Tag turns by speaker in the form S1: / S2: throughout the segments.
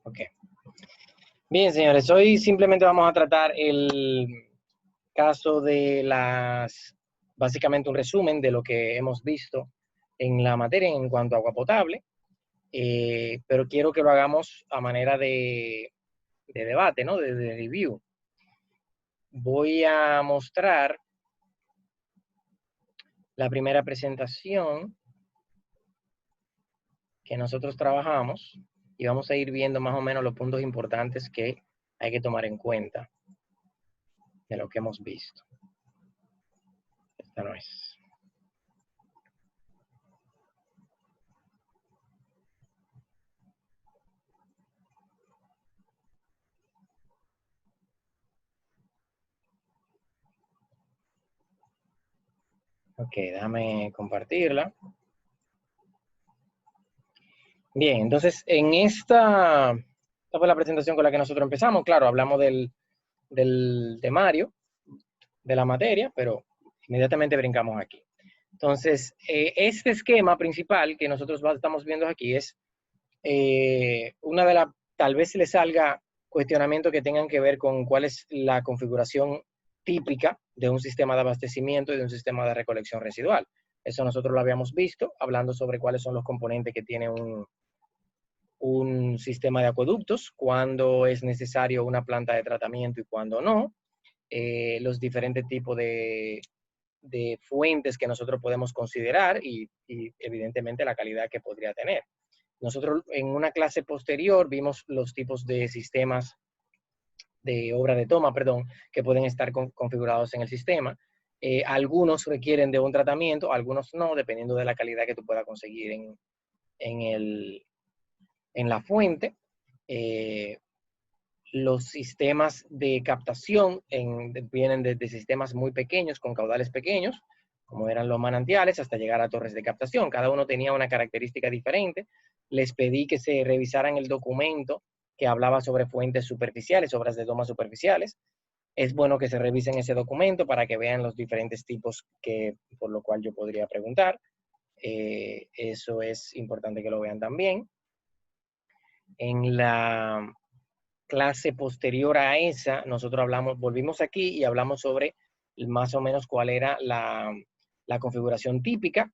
S1: Ok. Bien, señores, hoy simplemente vamos a tratar el caso de básicamente un resumen de lo que hemos visto en la materia en cuanto a agua potable, pero quiero que lo hagamos a manera de debate, ¿no? De review. Voy a mostrar la primera presentación que nosotros trabajamos y vamos a ir viendo más o menos los puntos importantes que hay que tomar en cuenta de lo que hemos visto. Esta no es. Ok, déjame compartirla. Bien, entonces esta fue la presentación con la que nosotros empezamos. Claro, hablamos del temario, de la materia, pero inmediatamente brincamos aquí. Entonces, este esquema principal que nosotros estamos viendo aquí es una de las, tal vez le salga cuestionamientos que tengan que ver con cuál es la configuración típica de un sistema de abastecimiento y de un sistema de recolección residual. Eso nosotros lo habíamos visto, hablando sobre cuáles son los componentes que tiene un sistema de acueductos, cuándo es necesario una planta de tratamiento y cuándo no, los diferentes tipos de fuentes que nosotros podemos considerar y evidentemente la calidad que podría tener. Nosotros en una clase posterior vimos los tipos de sistemas de obra de toma, perdón, que pueden estar configurados en el sistema. Algunos requieren de un tratamiento, algunos no, dependiendo de la calidad que tú puedas conseguir en la fuente. Los sistemas de captación vienen de sistemas muy pequeños, con caudales pequeños, como eran los manantiales, hasta llegar a torres de captación. Cada uno tenía una característica diferente. Les pedí que se revisaran el documento que hablaba sobre fuentes superficiales, obras de toma superficiales. Es bueno que se revisen ese documento para que vean los diferentes tipos por lo cual yo podría preguntar. Eso es importante que lo vean también. En la clase posterior a esa, nosotros volvimos aquí y hablamos sobre más o menos cuál era la configuración típica,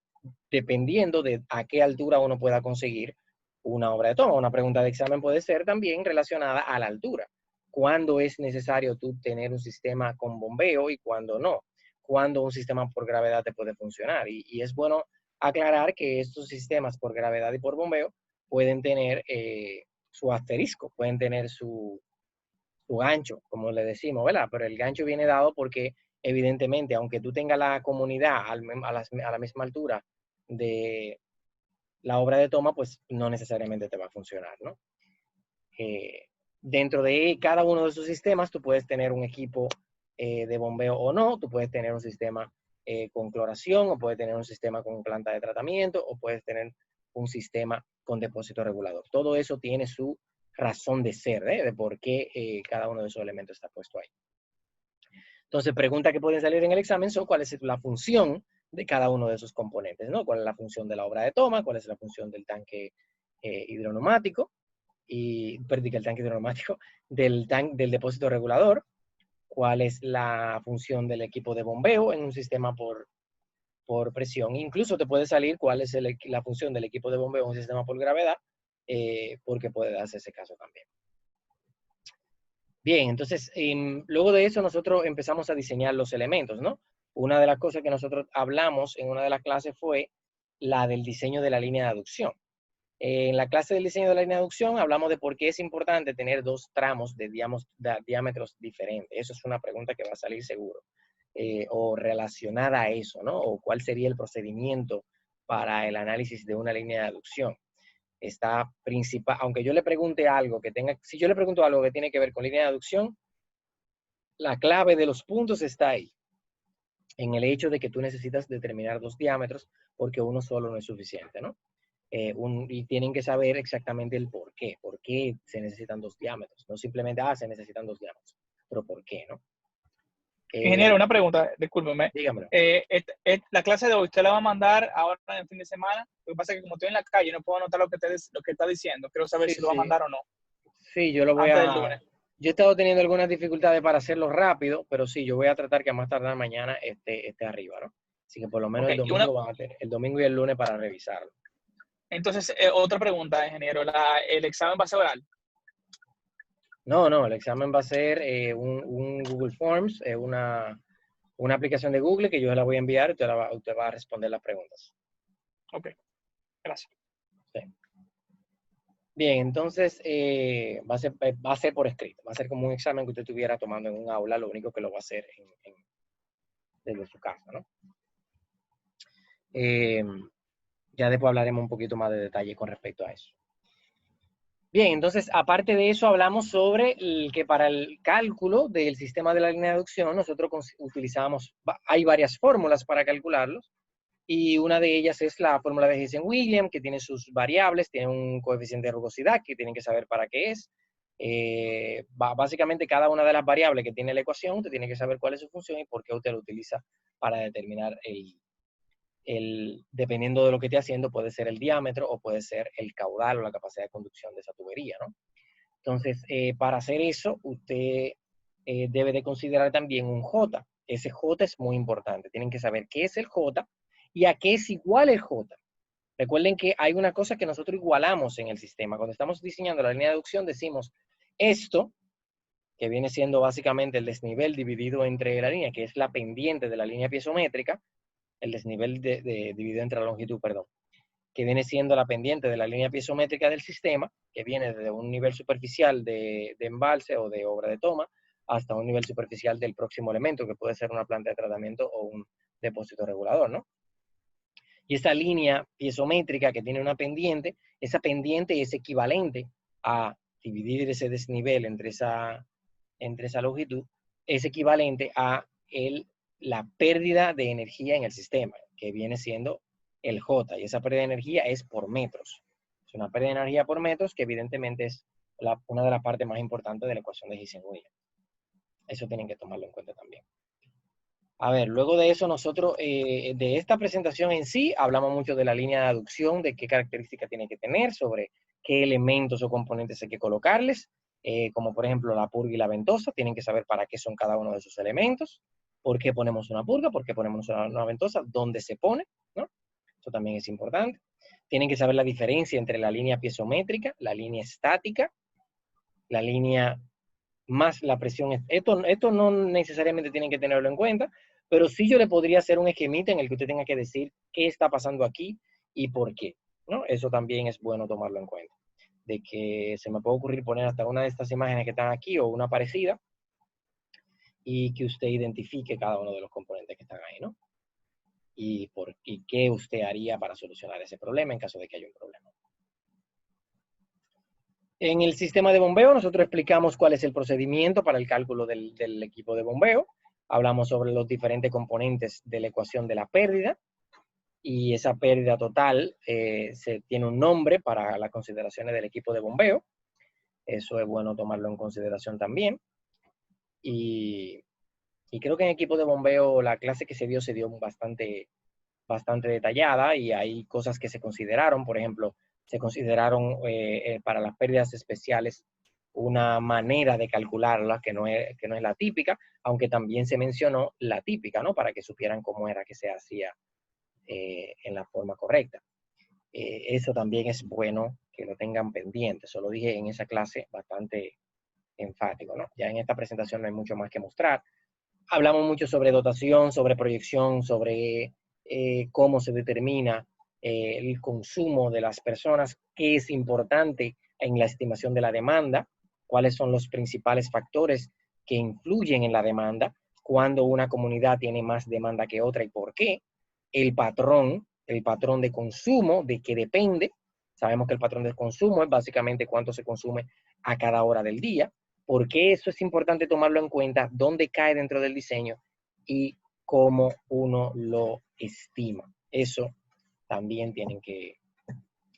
S1: dependiendo de a qué altura uno pueda conseguir una obra de toma. Una pregunta de examen puede ser también relacionada a la altura. ¿Cuándo es necesario tú tener un sistema con bombeo y cuándo no? ¿Cuándo un sistema por gravedad te puede funcionar? Y es bueno aclarar que estos sistemas por gravedad y por bombeo pueden tener su asterisco, pueden tener su gancho, como le decimos, ¿verdad? Pero el gancho viene dado porque, evidentemente, aunque tú tengas la comunidad a la misma altura de la obra de toma, pues no necesariamente te va a funcionar, ¿no? Dentro de cada uno de esos sistemas, tú puedes tener un equipo de bombeo o no, tú puedes tener un sistema con cloración, o puedes tener un sistema con planta de tratamiento, o puedes tener un sistema con depósito regulador. Todo eso tiene su razón de ser, de por qué cada uno de esos elementos está puesto ahí. Entonces, preguntas que pueden salir en el examen son cuál es la función de cada uno de esos componentes, ¿no? ¿Cuál es la función de la obra de toma? ¿Cuál es la función del tanque hidroneumático? Perdí el tanque hidroneumático, del depósito regulador. ¿Cuál es la función del equipo de bombeo en un sistema por presión? Incluso te puede salir cuál es la función del equipo de bombeo en un sistema por gravedad, porque puede darse ese caso también. Bien, entonces, luego de eso nosotros empezamos a diseñar los elementos, ¿no? Una de las cosas que nosotros hablamos en una de las clases fue la del diseño de la línea de aducción. En la clase del diseño de la línea de aducción hablamos de por qué es importante tener dos tramos de diámetros diferentes. Eso es una pregunta que va a salir seguro. O relacionada a eso, ¿no? O cuál sería el procedimiento para el análisis de una línea de aducción. Está principal, aunque yo le pregunte algo si yo le pregunto algo que tiene que ver con línea de aducción, la clave de los puntos está ahí, en el hecho de que tú necesitas determinar dos diámetros porque uno solo no es suficiente, ¿no? Y tienen que saber exactamente el por qué se necesitan dos diámetros, no simplemente, se necesitan dos diámetros, pero por qué, ¿no?
S2: Ingeniero, una pregunta, discúlpeme.
S1: Dígamelo.
S2: La clase de hoy, ¿usted la va a mandar ahora en el fin de semana? Lo que pasa es que como estoy en la calle, no puedo anotar lo que está diciendo. Quiero saber si lo va a mandar o no.
S1: Sí, yo lo voy
S2: antes del
S1: a...
S2: lunes.
S1: Yo he estado teniendo algunas dificultades para hacerlo rápido, pero sí, yo voy a tratar que a más tardar mañana esté arriba, ¿no? Así que por lo menos
S2: Ok,
S1: el domingo van a tener, el domingo y el lunes para revisarlo.
S2: entonces, otra pregunta, ingeniero. ¿El examen va a ser oral?
S1: No, no, el examen va a ser un Google Forms, una aplicación de Google que yo la voy a enviar y usted va a responder las preguntas.
S2: Ok, gracias.
S1: Sí. Bien, entonces va a ser por escrito, va a ser como un examen que usted estuviera tomando en un aula, lo único que lo va a hacer desde su casa, ¿no? Eh, ya después hablaremos un poquito más de detalle con respecto a eso. Bien, entonces, aparte de eso, hablamos sobre que para el cálculo del sistema de la línea de aducción, nosotros utilizamos, hay varias fórmulas para calcularlos, y una de ellas es la fórmula de Hessian-Williams, que tiene sus variables, tiene un coeficiente de rugosidad que tienen que saber para qué es. Básicamente, cada una de las variables que tiene la ecuación, usted tiene que saber cuál es su función y por qué usted lo utiliza para determinar dependiendo de lo que esté haciendo, puede ser el diámetro o puede ser el caudal o la capacidad de conducción de esa tubería, ¿no? Entonces, para hacer eso, usted debe de considerar también un J. Ese J es muy importante. Tienen que saber qué es el J y a qué es igual el J. Recuerden que hay una cosa que nosotros igualamos en el sistema. Cuando estamos diseñando la línea de aducción, decimos esto, que viene siendo básicamente el desnivel dividido entre la línea, que es la pendiente de la línea piezométrica, el desnivel dividido entre la longitud, perdón, que viene siendo la pendiente de la línea piezométrica del sistema, que viene desde un nivel superficial de embalse o de obra de toma, hasta un nivel superficial del próximo elemento, que puede ser una planta de tratamiento o un depósito regulador, ¿no? Y esa línea piezométrica que tiene una pendiente, esa pendiente es equivalente a dividir ese desnivel entre esa longitud, es equivalente a la pérdida de energía en el sistema, que viene siendo el J, y esa pérdida de energía es por metros. Es una pérdida de energía por metros que evidentemente es una de las partes más importantes de la ecuación de Hessian-Williams. Eso tienen que tomarlo en cuenta también. A ver, luego de eso nosotros, de esta presentación en sí, hablamos mucho de la línea de aducción, de qué características tiene que tener, sobre qué elementos o componentes hay que colocarles, como por ejemplo la purga y la ventosa, tienen que saber para qué son cada uno de esos elementos, por qué ponemos una purga, por qué ponemos una ventosa, dónde se pone, ¿no? Eso también es importante. Tienen que saber la diferencia entre la línea piezométrica, la línea estática, la línea más la presión. Esto no necesariamente tienen que tenerlo en cuenta, pero sí yo le podría hacer un esquemita en el que usted tenga que decir qué está pasando aquí y por qué, ¿no? Eso también es bueno tomarlo en cuenta. De que se me puede ocurrir poner hasta una de estas imágenes que están aquí o una parecida y que usted identifique cada uno de los componentes que están ahí, ¿no? Y qué usted haría para solucionar ese problema en caso de que haya un problema. En el sistema de bombeo, nosotros explicamos cuál es el procedimiento para el cálculo del equipo de bombeo. Hablamos sobre los diferentes componentes de la ecuación de la pérdida. Y esa pérdida total se tiene un nombre para las consideraciones del equipo de bombeo. Eso es bueno tomarlo en consideración también. Y creo que en equipo de bombeo la clase que se dio bastante detallada y hay cosas que se consideraron. Por ejemplo, se consideraron para las pérdidas especiales una manera de calcularla que no es la típica, aunque también se mencionó la típica, ¿no? Para que supieran cómo era que se hacía en la forma correcta. Eso también es bueno que lo tengan pendiente. Eso lo dije en esa clase bastante enfático, ¿no? Ya en esta presentación no hay mucho más que mostrar. Hablamos mucho sobre dotación, sobre proyección, sobre cómo se determina el consumo de las personas, qué es importante en la estimación de la demanda, cuáles son los principales factores que influyen en la demanda, cuando una comunidad tiene más demanda que otra y por qué, el patrón de consumo, de qué depende. Sabemos que el patrón de consumo es básicamente cuánto se consume a cada hora del día. ¿Por qué eso es importante tomarlo en cuenta? ¿Dónde cae dentro del diseño? Y cómo uno lo estima. Eso también tienen que...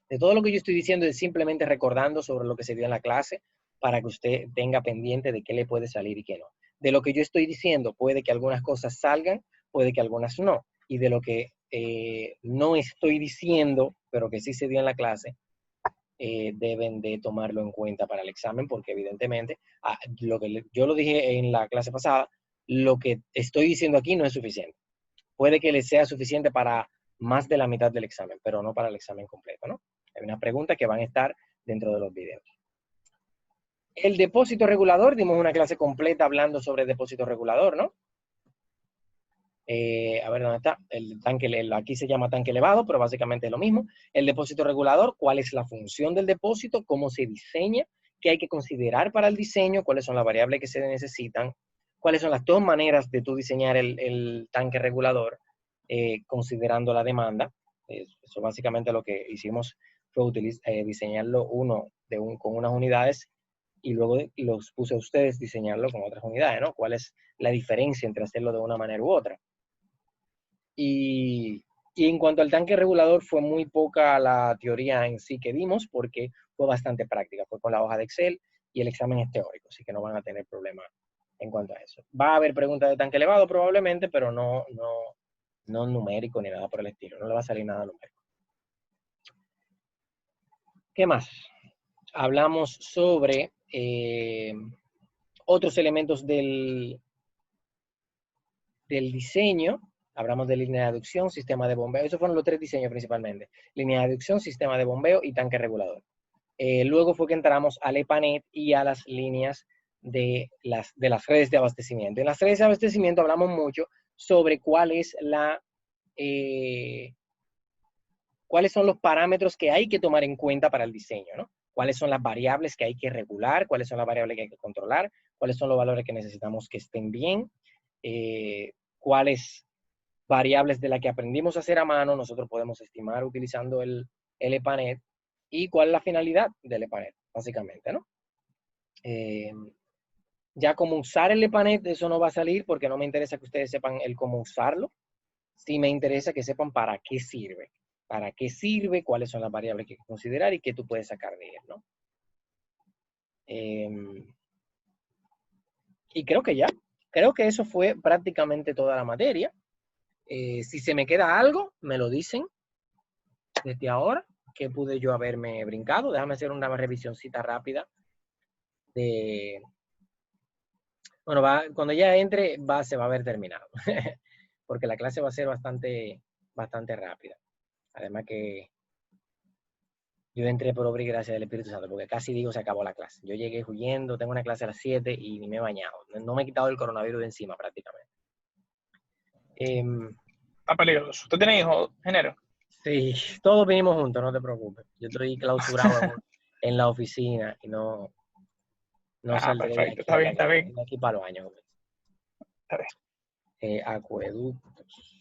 S1: De todo lo que yo estoy diciendo es simplemente recordando sobre lo que se dio en la clase para que usted tenga pendiente de qué le puede salir y qué no. De lo que yo estoy diciendo, puede que algunas cosas salgan, puede que algunas no. Y de lo que no estoy diciendo, pero que sí se dio en la clase, deben de tomarlo en cuenta para el examen, porque evidentemente, yo lo dije en la clase pasada, lo que estoy diciendo aquí no es suficiente. Puede que les sea suficiente para más de la mitad del examen, pero no para el examen completo, ¿no? Hay unas preguntas que van a estar dentro de los videos. El depósito regulador, dimos una clase completa hablando sobre el depósito regulador, ¿no? A ver, ¿dónde está? El tanque, aquí se llama tanque elevado, pero básicamente es lo mismo. El depósito regulador, ¿cuál es la función del depósito? ¿Cómo se diseña? ¿Qué hay que considerar para el diseño? ¿Cuáles son las variables que se necesitan? ¿Cuáles son las dos maneras de tú diseñar el tanque regulador considerando la demanda? Eso básicamente lo que hicimos fue diseñarlo con unas unidades y luego los puse a ustedes diseñarlo con otras unidades, ¿no? ¿Cuál es la diferencia entre hacerlo de una manera u otra? Y en cuanto al tanque regulador, fue muy poca la teoría en sí que dimos, porque fue bastante práctica. Fue con la hoja de Excel y el examen es teórico, así que no van a tener problema en cuanto a eso. Va a haber preguntas de tanque elevado probablemente, pero no numérico ni nada por el estilo. No le va a salir nada numérico. ¿Qué más? Hablamos sobre otros elementos del diseño. Hablamos de línea de aducción, sistema de bombeo. Esos fueron los tres diseños principalmente. Línea de aducción, sistema de bombeo y tanque regulador. Luego fue que entramos al EPANET y a las líneas de las redes de abastecimiento. En las redes de abastecimiento hablamos mucho sobre cuáles son los parámetros que hay que tomar en cuenta para el diseño, ¿no? Cuáles son las variables que hay que regular, cuáles son las variables que hay que controlar, cuáles son los valores que necesitamos que estén bien, cuáles variables de las que aprendimos a hacer a mano nosotros podemos estimar utilizando el EPANET y cuál es la finalidad del EPANET, básicamente, ¿no? Ya cómo usar el EPANET, eso no va a salir porque no me interesa que ustedes sepan el cómo usarlo. Sí me interesa que sepan para qué sirve. Para qué sirve, cuáles son las variables que hay que considerar y qué tú puedes sacar de él, ¿no? Y creo que eso fue prácticamente toda la materia. Si se me queda algo, me lo dicen desde ahora, que pude yo haberme brincado. Déjame hacer una revisioncita rápida bueno, cuando ya entre, se va a haber terminado. Porque la clase va a ser bastante rápida. Además que yo entré por obra y gracia del Espíritu Santo, porque casi digo se acabó la clase. Yo llegué huyendo, tengo una clase a las 7 y ni me he bañado. No me he quitado el coronavirus de encima prácticamente.
S2: Está peligroso. ¿Usted tiene hijos, Género?
S1: Sí, todos vinimos juntos, no te preocupes. Yo estoy clausurado en la oficina y no saldré de aquí.
S2: Está bien.
S1: De aquí para los años.
S2: Está bien.
S1: Acueductos.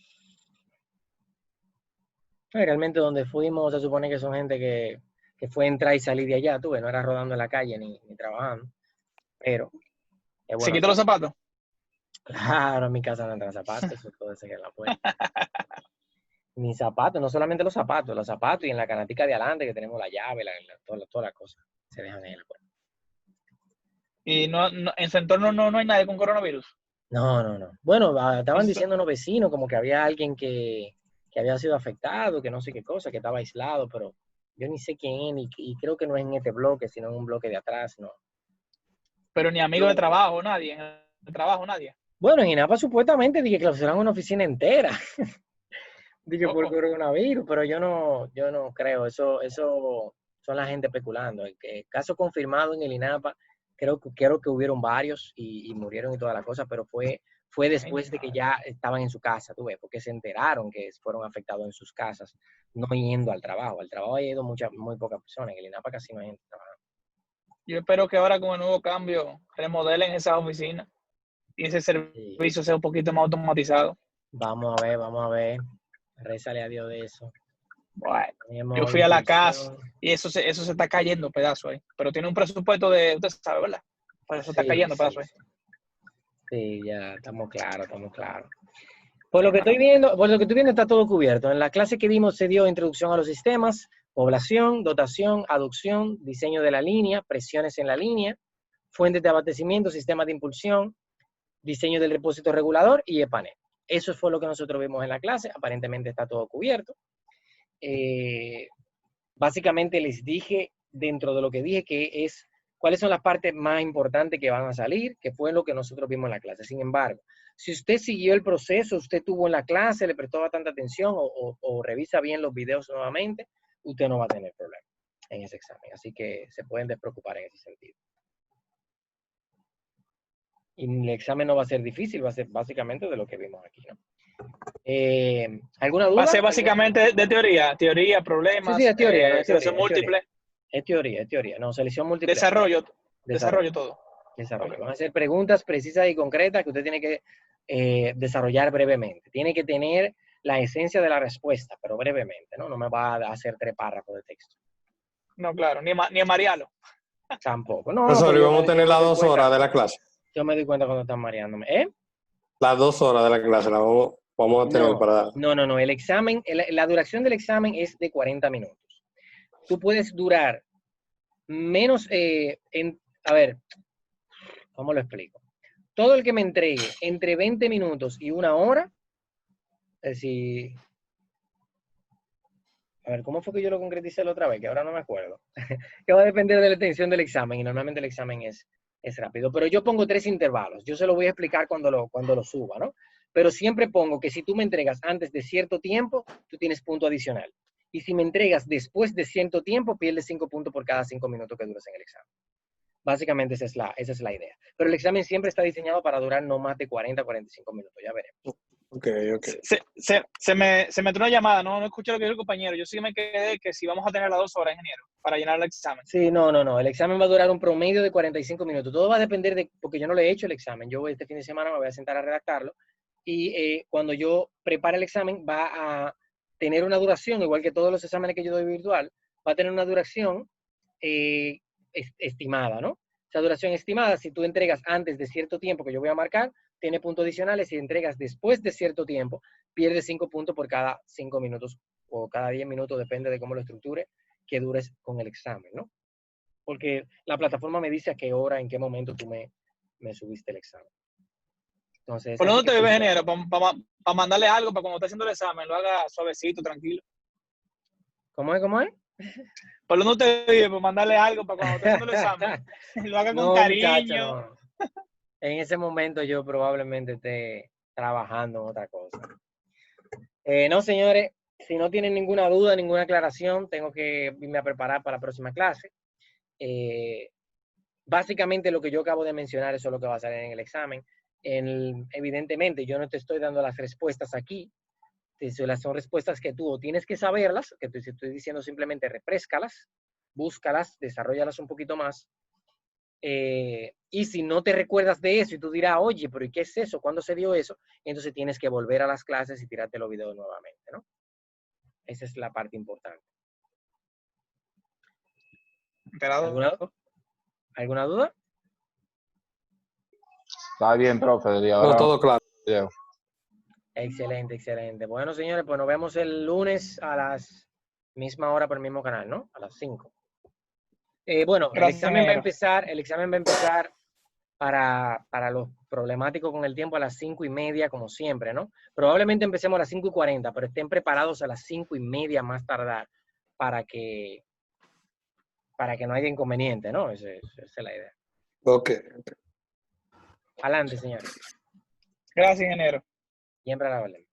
S1: Realmente donde fuimos se supone que son gente que fue entrar y salir de allá, no era rodando en la calle ni trabajando. Pero es bueno.
S2: ¿Se quitó los zapatos?
S1: Claro, en mi casa no entran zapatos, eso puede ser en la puerta. Ni zapatos, no solamente los zapatos y en la canatica de adelante que tenemos la llave, todas las cosas se dejan ahí en la puerta.
S2: ¿Y en su entorno no hay nadie con coronavirus?
S1: No. Bueno, estaban diciendo unos vecinos como que había alguien que había sido afectado, que no sé qué cosa, que estaba aislado, pero yo ni sé quién es, y creo que no es en este bloque, sino en un bloque de atrás, ¿no?
S2: Pero ni amigos de trabajo, nadie. En el trabajo, nadie.
S1: Bueno, en INAPA supuestamente dije que clausuraron una oficina entera. Dije por coronavirus, pero yo no creo. Eso son la gente especulando. El caso confirmado en el INAPA, creo que hubieron varios y murieron y toda la cosa, pero fue después de que ya estaban en su casa, tú ves, porque se enteraron que fueron afectados en sus casas, no yendo al trabajo. Al trabajo ha ido muy pocas personas. En el INAPA casi no hay gente trabajando.
S2: Yo espero que ahora con el nuevo cambio remodelen esas oficinas y ese servicio sea un poquito más automatizado.
S1: Vamos a ver. Rézale a Dios de eso.
S2: Bueno, yo fui a la casa y eso se está cayendo pedazo ahí. Pero tiene un presupuesto usted sabe, ¿verdad? Pues eso está cayendo pedazo ahí.
S1: Sí, ya estamos claros. Por lo que estoy viendo está todo cubierto. En la clase que dimos se dio introducción a los sistemas, población, dotación, aducción, diseño de la línea, presiones en la línea, fuentes de abastecimiento, sistemas de impulsión, diseño del depósito regulador y EPANET. Eso fue lo que nosotros vimos en la clase. Aparentemente está todo cubierto. Básicamente les dije dentro de lo que dije, que es cuáles son las partes más importantes que van a salir, que fue lo que nosotros vimos en la clase. Sin embargo, si usted siguió el proceso, usted tuvo en la clase, le prestó bastante atención o revisa bien los videos nuevamente, usted no va a tener problema en ese examen. Así que se pueden despreocupar en ese sentido. Y el examen no va a ser difícil, va a ser básicamente de lo que vimos aquí, ¿no? ¿Alguna duda?
S2: Va a ser básicamente de teoría, problemas,
S1: Sí, es teoría, no es teoría.
S2: selección múltiple.
S1: Es teoría. No, selección múltiple.
S2: Desarrollo todo.
S1: Desarrollo. Okay. Van a ser preguntas precisas y concretas que usted tiene que desarrollar brevemente. Tiene que tener la esencia de la respuesta, pero brevemente, ¿no? No me va a hacer 3 párrafos de texto.
S2: No, claro, ni a marearlo.
S1: Tampoco. No,
S3: Profesor, ¿y vamos a tener las 2 horas de la clase?
S1: Yo me doy cuenta cuando están mareándome.
S3: Las 2 horas de la clase las vamos a tener para...
S1: No. El examen, la duración del examen es de 40 minutos. Tú puedes durar menos, a ver, ¿cómo lo explico? Todo el que me entregue entre 20 minutos y 1 hora, es decir, a ver, ¿cómo fue que yo lo concreticé la otra vez? Que ahora no me acuerdo. Que va a depender de la extensión del examen y normalmente el examen es rápido. Pero yo pongo 3 intervalos. Yo se lo voy a explicar cuando lo suba, ¿no? Pero siempre pongo que si tú me entregas antes de cierto tiempo, tú tienes punto adicional. Y si me entregas después de cierto tiempo, pierdes 5 puntos por cada 5 minutos que duras en el examen. Básicamente esa es la idea. Pero el examen siempre está diseñado para durar no más de 40 a 45 minutos. Ya veremos.
S3: Ok.
S2: Se me entró una llamada, no escuché lo que dijo el compañero. Yo sí me quedé que si vamos a tener las 2 horas, ingeniero, para llenar el examen.
S1: Sí, no. El examen va a durar un promedio de 45 minutos. Todo va a depender de, porque yo no le he hecho el examen. Yo este fin de semana me voy a sentar a redactarlo. Y cuando yo prepare el examen va a tener una duración, igual que todos los exámenes que yo doy virtual, va a tener una duración estimada, ¿no? Esa duración estimada, si tú entregas antes de cierto tiempo que yo voy a marcar, tiene puntos adicionales. Si entregas después de cierto tiempo, pierdes 5 puntos por cada 5 minutos o cada 10 minutos, depende de cómo lo estructure, que dures con el examen, ¿no? Porque la plataforma me dice a qué hora, en qué momento tú me subiste el examen. Entonces,
S2: ¿por dónde te vives, ingeniero? Para mandarle algo, para cuando esté haciendo el examen, lo haga suavecito, tranquilo.
S1: ¿Cómo es?
S2: ¿Por dónde te vives? Para mandarle algo, para cuando esté haciendo el examen, lo haga con cariño.
S1: Muchacho, no. En ese momento yo probablemente esté trabajando en otra cosa. No, señores, si no tienen ninguna duda, ninguna aclaración, tengo que irme a preparar para la próxima clase. Básicamente lo que yo acabo de mencionar, eso es lo que va a salir en el examen. Evidentemente, yo no te estoy dando las respuestas aquí. Son respuestas que tú o tienes que saberlas, que te estoy diciendo simplemente refréscalas, búscalas, desarrollalas un poquito más. Y si no te recuerdas de eso y tú dirás, oye, pero ¿y qué es eso? ¿Cuándo se dio eso? Entonces tienes que volver a las clases y tirarte los videos nuevamente, ¿no? Esa es la parte importante. ¿Alguna duda?
S4: Está bien, profe.
S3: No, todo claro.
S1: Excelente. Bueno, señores, pues nos vemos el lunes a las misma hora por el mismo canal, ¿no? A las 5. Bueno,
S2: Gracias,
S1: el examen va a empezar para los problemáticos con el tiempo a las 5:30, como siempre, ¿no? Probablemente empecemos a las 5:40, pero estén preparados a las 5:30 más tardar para que no haya inconveniente, ¿no? Esa es la idea.
S3: Ok.
S1: Adelante, señores.
S2: Gracias, ingeniero.
S1: Siempre a la orden.